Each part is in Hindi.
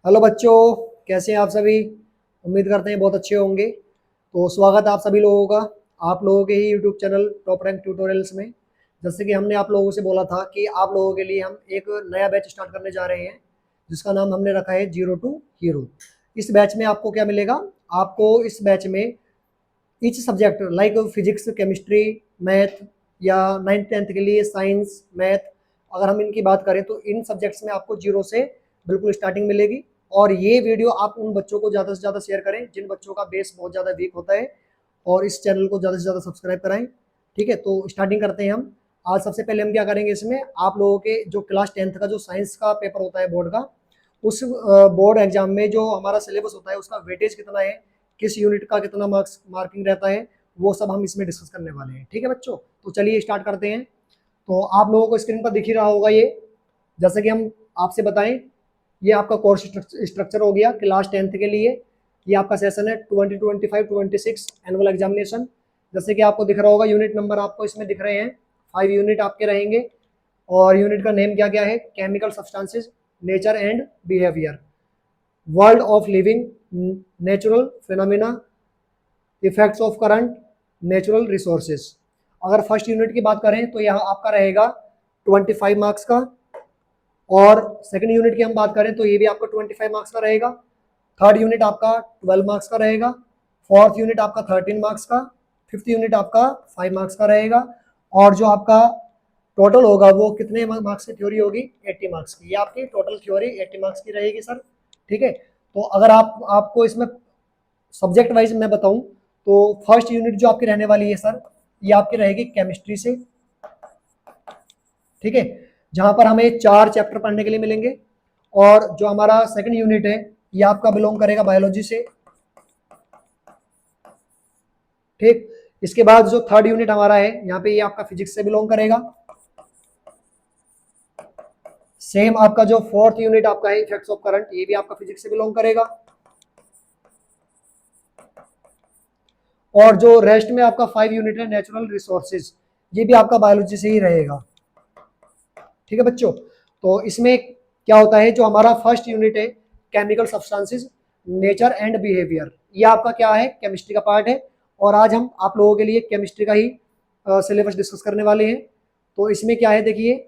हेलो बच्चों, कैसे हैं आप सभी। उम्मीद करते हैं बहुत अच्छे होंगे। तो स्वागत है आप सभी लोगों का आप लोगों के ही YouTube channel top rank tutorials में। जैसे कि हमने आप लोगों से बोला था कि आप लोगों के लिए हम एक नया बैच स्टार्ट करने जा रहे हैं, जिसका नाम हमने रखा है जीरो टू हीरो। इस बैच में आपको क्या मिलेगा? आपको इस बैच में each subject like physics, chemistry, math, या 9th 10th के लिए साइंस, मैथ, अगर हम इनकी बात करें तो इन सब्जेक्ट्स में आपको जीरो से बिल्कुल स्टार्टिंग मिलेगी। और ये वीडियो आप उन बच्चों को ज़्यादा से ज़्यादा शेयर करें जिन बच्चों का बेस बहुत ज़्यादा वीक होता है, और इस चैनल को ज़्यादा से ज़्यादा सब्सक्राइब कराएं। ठीक है, तो स्टार्टिंग करते हैं हम। आज सबसे पहले हम क्या करेंगे, इसमें आप लोगों के जो क्लास 10th का जो साइंस का पेपर होता है बोर्ड का, उस बोर्ड एग्जाम में जो हमारा सिलेबस होता है उसका वेटेज कितना है, किस यूनिट का कितना मार्किंग रहता है, वो सब हम इसमें डिस्कस करने वाले हैं। ठीक है बच्चों, तो चलिए स्टार्ट करते हैं। तो आप लोगों को स्क्रीन पर दिख ही रहा होगा ये, जैसे कि हम आपसे बताएं, ये आपका कोर्स स्ट्रक्चर हो गया क्लास 10th के लिए। ये आपका सेशन है 2025-26 एनुअल एग्जामिनेशन। जैसे कि आपको दिख रहा होगा, यूनिट नंबर आपको इसमें दिख रहे हैं, 5 यूनिट आपके रहेंगे। और यूनिट का नेम क्या क्या है? Chemical substances, nature and behaviour, world of living, natural phenomena, effects of current, natural resources. अगर फर्स्ट यूनिट की बात करें तो यहाँ आपका रहेगा 25 मार्क्स का, और सेकंड यूनिट की हम बात करें तो ये भी आपका 25 मार्क्स का रहेगा। थर्ड यूनिट आपका 12 मार्क्स का रहेगा। फोर्थ यूनिट आपका 13 मार्क्स का। फिफ्थ यूनिट आपका 5 मार्क्स का रहेगा। और जो आपका टोटल होगा वो कितने मार्क्स की थ्योरी होगी? 80 मार्क्स की। ये आपकी टोटल थ्योरी 80 मार्क्स की रहेगी सर। ठीक है, तो अगर आपको इसमें सब्जेक्ट वाइज मैं बताऊं तो फर्स्ट यूनिट जो आपकी रहने वाली है सर, ये आपकी रहेगी केमिस्ट्री से। ठीक है, जहां पर हमें 4 चैप्टर पढ़ने के लिए मिलेंगे। और जो हमारा सेकंड यूनिट है, ये आपका बिलोंग करेगा बायोलॉजी से। ठीक, इसके बाद जो थर्ड यूनिट हमारा है यहाँ पे, ये आपका फिजिक्स से बिलोंग करेगा। सेम आपका जो फोर्थ यूनिट आपका है इफेक्ट्स ऑफ करंट, ये भी आपका फिजिक्स से बिलोंग करेगा। और जो रेस्ट में आपका 5 यूनिट है नेचुरल रिसोर्सेज, ये भी आपका बायोलॉजी से ही रहेगा। ठीक है बच्चों, तो इसमें क्या होता है, जो हमारा फर्स्ट यूनिट है chemical substances, nature and behaviour, ये आपका क्या है? केमिस्ट्री का पार्ट है। और आज हम आप लोगों के लिए केमिस्ट्री का ही सिलेबस डिस्कस करने वाले हैं। तो इसमें क्या है, देखिए,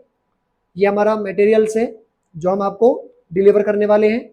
ये हमारा मटेरियल्स है जो हम आपको डिलीवर करने वाले हैं।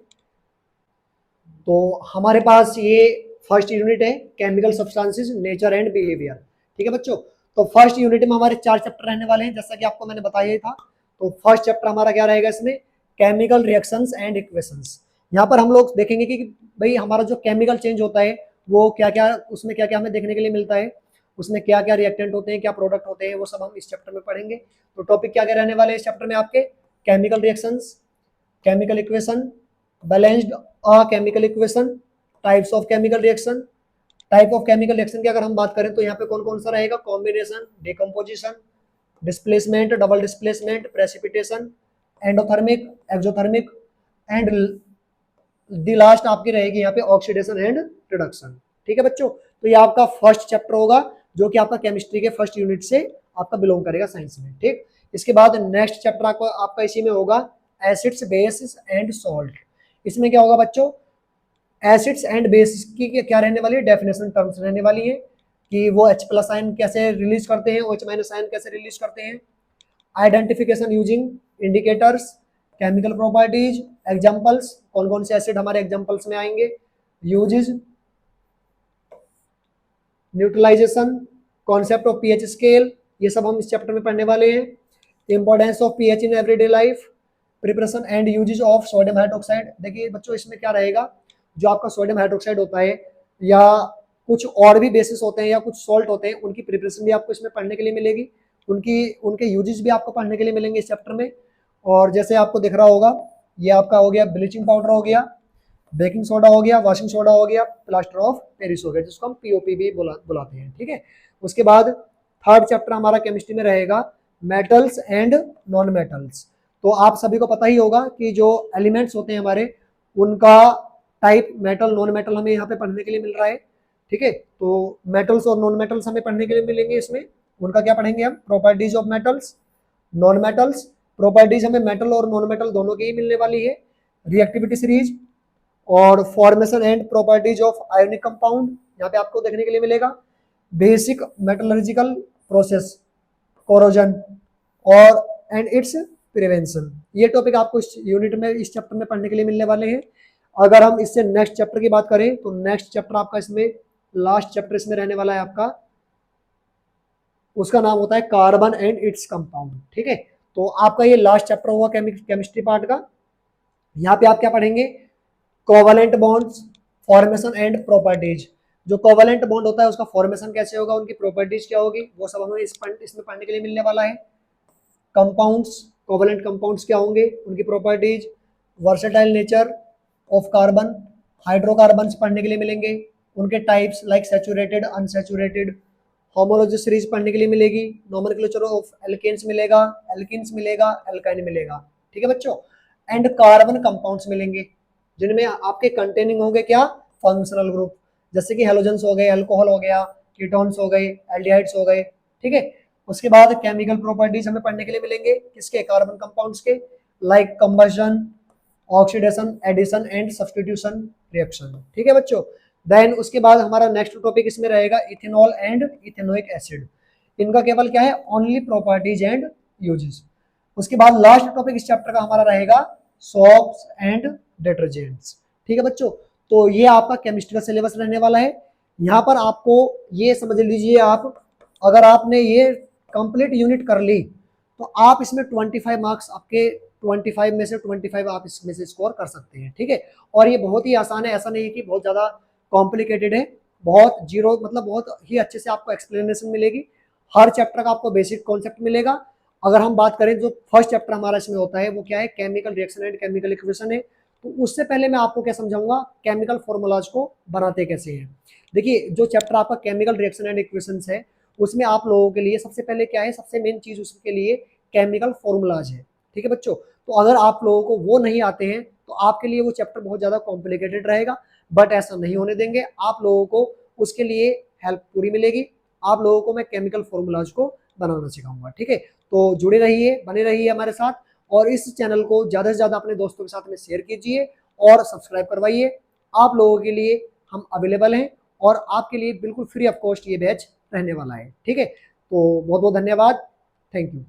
तो हमारे पास ये फर्स्ट यूनिट है chemical substances, nature and behaviour. ठीक है बच्चों, तो फर्स्ट यूनिट में हमारे 4 चैप्टर रहने वाले हैं, जैसा कि आपको मैंने बताया ही था। तो फर्स्ट चैप्टर हमारा क्या रहेगा इसमें? Chemical reactions and equations. यहाँ पर हम लोग देखेंगे कि भाई हमारा जो केमिकल चेंज होता है वो क्या क्या, उसमें क्या क्या हमें देखने के लिए मिलता है, उसमें क्या क्या रिएक्टेंट होते हैं, क्या प्रोडक्ट होते हैं, वो सब हम इस चैप्टर में पढ़ेंगे। तो टॉपिक क्या क्या रहने वाले हैं इस चैप्टर में आपके? Chemical reactions, chemical equation, balanced chemical equation, types of chemical reaction. Type of chemical reaction की अगर हम बात करें तो यहाँ पे कौन कौन सा रहेगा? Combination, decomposition, displacement, double displacement, precipitation, endothermic, exothermic, and the last आपकी रहेगी यहाँ पे ऑक्सीडेशन एंड रिडक्शन। ठीक है बच्चों, तो ये आपका फर्स्ट चैप्टर होगा जो कि आपका केमिस्ट्री के फर्स्ट यूनिट से आपका बिलोंग करेगा साइंस में। ठीक, इसके बाद नेक्स्ट चैप्टर आपका इसी में होगा एसिड्स, बेसिस एंड सॉल्ट। इसमें क्या होगा बच्चों? एसिड्स एंड बेसिस की क्या रहने वाली है? डेफिनेशन टर्म्स रहने वाली है कि वो H+ आयन कैसे रिलीज करते हैं, OH- आयन कैसे रिलीज करते हैं, identification using indicators, chemical properties, examples, कौन कौन से एसिड हमारे एग्जांपल्स में आएंगे, uses, neutralisation, concept of pH scale, ये सब हम इस चैप्टर में पढ़ने वाले हैं। Importance of pH in everyday life, preparation and uses of sodium hydroxide. देखिए बच्चों, इसमें क्या रहेगा, जो आपका सोडियम हाइड्रोक्साइड होता है या कुछ और भी बेसिस होते हैं या कुछ सॉल्ट होते हैं, उनकी प्रिपरेशन भी आपको इसमें पढ़ने के लिए मिलेगी, उनके यूजेस भी आपको पढ़ने के लिए मिलेंगे इस चैप्टर में। और जैसे आपको दिख रहा होगा, ये आपका हो गया ब्लीचिंग पाउडर हो गया, बेकिंग सोडा हो गया, वॉशिंग सोडा हो गया, प्लास्टर ऑफ पेरिस हो गया, जिसको हम पीओपी भी बुलाते हैं। ठीक है, उसके बाद थर्ड चैप्टर हमारा केमिस्ट्री में रहेगा मेटल्स एंड नॉन मेटल्स। तो आप सभी को पता ही होगा कि जो एलिमेंट्स होते हैं हमारे, उनका टाइप मेटल, नॉन मेटल हमें यहाँ पे पढ़ने के लिए मिल रहा है। ठीक है, तो मेटल्स और नॉन मेटल्स हमें पढ़ने के लिए मिलेंगे इसमें। उनका क्या पढ़ेंगे हम? Properties of metals, non metals. Properties हमें मेटल और नॉन मेटल दोनों की ही मिलने वाली है। रिएक्टिविटी सीरीज, और formation and properties of ionic compound यहाँ पे आपको देखने के लिए मिलेगा। बेसिक मेटलर्जिकल प्रोसेस, कोरोजन और एंड इट्स प्रिवेंशन, ये टॉपिक आपको इस यूनिट में, इस चैप्टर में पढ़ने के लिए मिलने वाले हैं। अगर हम इससे नेक्स्ट चैप्टर की बात करें तो नेक्स्ट चैप्टर आपका इसमें, लास्ट चैप्टर इसमें रहने वाला है आपका, उसका नाम होता है कार्बन एंड इट्स कंपाउंड। ठीक है, तो आपका ये लास्ट चैप्टर हुआ केमिस्ट्री पार्ट का। यहाँ पे आप क्या पढ़ेंगे, covalent bonds, formation and properties. जो कोवलेंट बॉन्ड होता है उसका फॉर्मेशन कैसे होगा, उनकी प्रॉपर्टीज क्या होगी, वो सब हमें इसमें पढ़ने के लिए मिलने वाला है। कंपाउंड्स, कोवलेंट कंपाउंड्स क्या होंगे, उनकी properties, versatile nature of carbon, hydrocarbons पढ़ने के लिए मिलेंगे, उनके types like saturated, unsaturated, homology series पढ़ने के लिए मिलेगी, नोमेनक्लेचर ऑफ एल्केन्स मिलेगा, एल्किन्स मिलेगा, एल्काइन मिलेगा। ठीक है बच्चों, एंड कार्बन कंपाउंड्स मिलेंगे जिनमें आपके कंटेनिंग होंगे क्या, फंक्शनल ग्रुप, जैसे कि हेलोजेंस हो गए, अल्कोहल हो गया, कीटोन्स हो गए, एल्डिहाइड्स हो गए। ठीक है, उसके बाद केमिकल प्रॉपर्टीज हमें पढ़ने के लिए मिलेंगे किसके, कार्बन कंपाउंड्स के, like combustion, oxidation, addition and substitution reaction. ठीक है बच्चों, देन उसके बाद हमारा नेक्स्ट टॉपिक इसमें रहेगा इथेनॉल एंड इथेनोइक एसिड। इनका केवल क्या है, ओनली प्रॉपर्टीज एंड यूजेस। उसके बाद लास्ट टॉपिक इस चैप्टर का हमारा रहेगा सोप्स एंड डिटर्जेंट्स। ठीक है बच्चों, तो ये आपका केमिस्ट्री का सिलेबस रहने वाला है। यहाँ पर आपको ये समझ लीजिए, आप अगर आपने ये कंप्लीट यूनिट कर ली तो आप इसमें 25 मार्क्स आपके 25 में से 25 आप इसमें से स्कोर कर सकते हैं। ठीक है, और ये बहुत ही आसान है, ऐसा नहीं है कि बहुत ज़्यादा कॉम्प्लिकेटेड है, बहुत जीरो मतलब बहुत ही अच्छे से आपको एक्सप्लेनेशन मिलेगी, हर चैप्टर का आपको बेसिक कॉन्सेप्ट मिलेगा। अगर हम बात करें जो फर्स्ट चैप्टर हमारा इसमें होता है वो क्या है, chemical reaction and chemical equation है। तो उससे पहले मैं आपको क्या समझाऊंगा, केमिकल फॉर्मूलाज को बनाते कैसे हैं। देखिए, जो चैप्टर आपका केमिकल रिएक्शन एंड इक्वेशंस है उसमें आप लोगों के लिए सबसे पहले क्या है, सबसे मेन चीज उसके लिए केमिकल फॉर्मूलाज है। ठीक है बच्चों, तो अगर आप लोगों को वो नहीं आते हैं तो आपके लिए वो चैप्टर बहुत ज्यादा कॉम्प्लिकेटेड रहेगा, बट ऐसा नहीं होने देंगे, आप लोगों को उसके लिए हेल्प पूरी मिलेगी। आप लोगों को मैं केमिकल फॉर्मूलाज को बनाना सिखाऊंगा। ठीक है, तो जुड़े रहिए, बने रहिए हमारे साथ, और इस चैनल को ज़्यादा से ज़्यादा अपने दोस्तों के साथ में शेयर कीजिए और सब्सक्राइब करवाइए। आप लोगों के लिए हम अवेलेबल हैं और आपके लिए बिल्कुल फ्री ऑफ कॉस्ट ये बैच रहने वाला है। ठीक है, तो बहुत बहुत धन्यवाद, थैंक यू।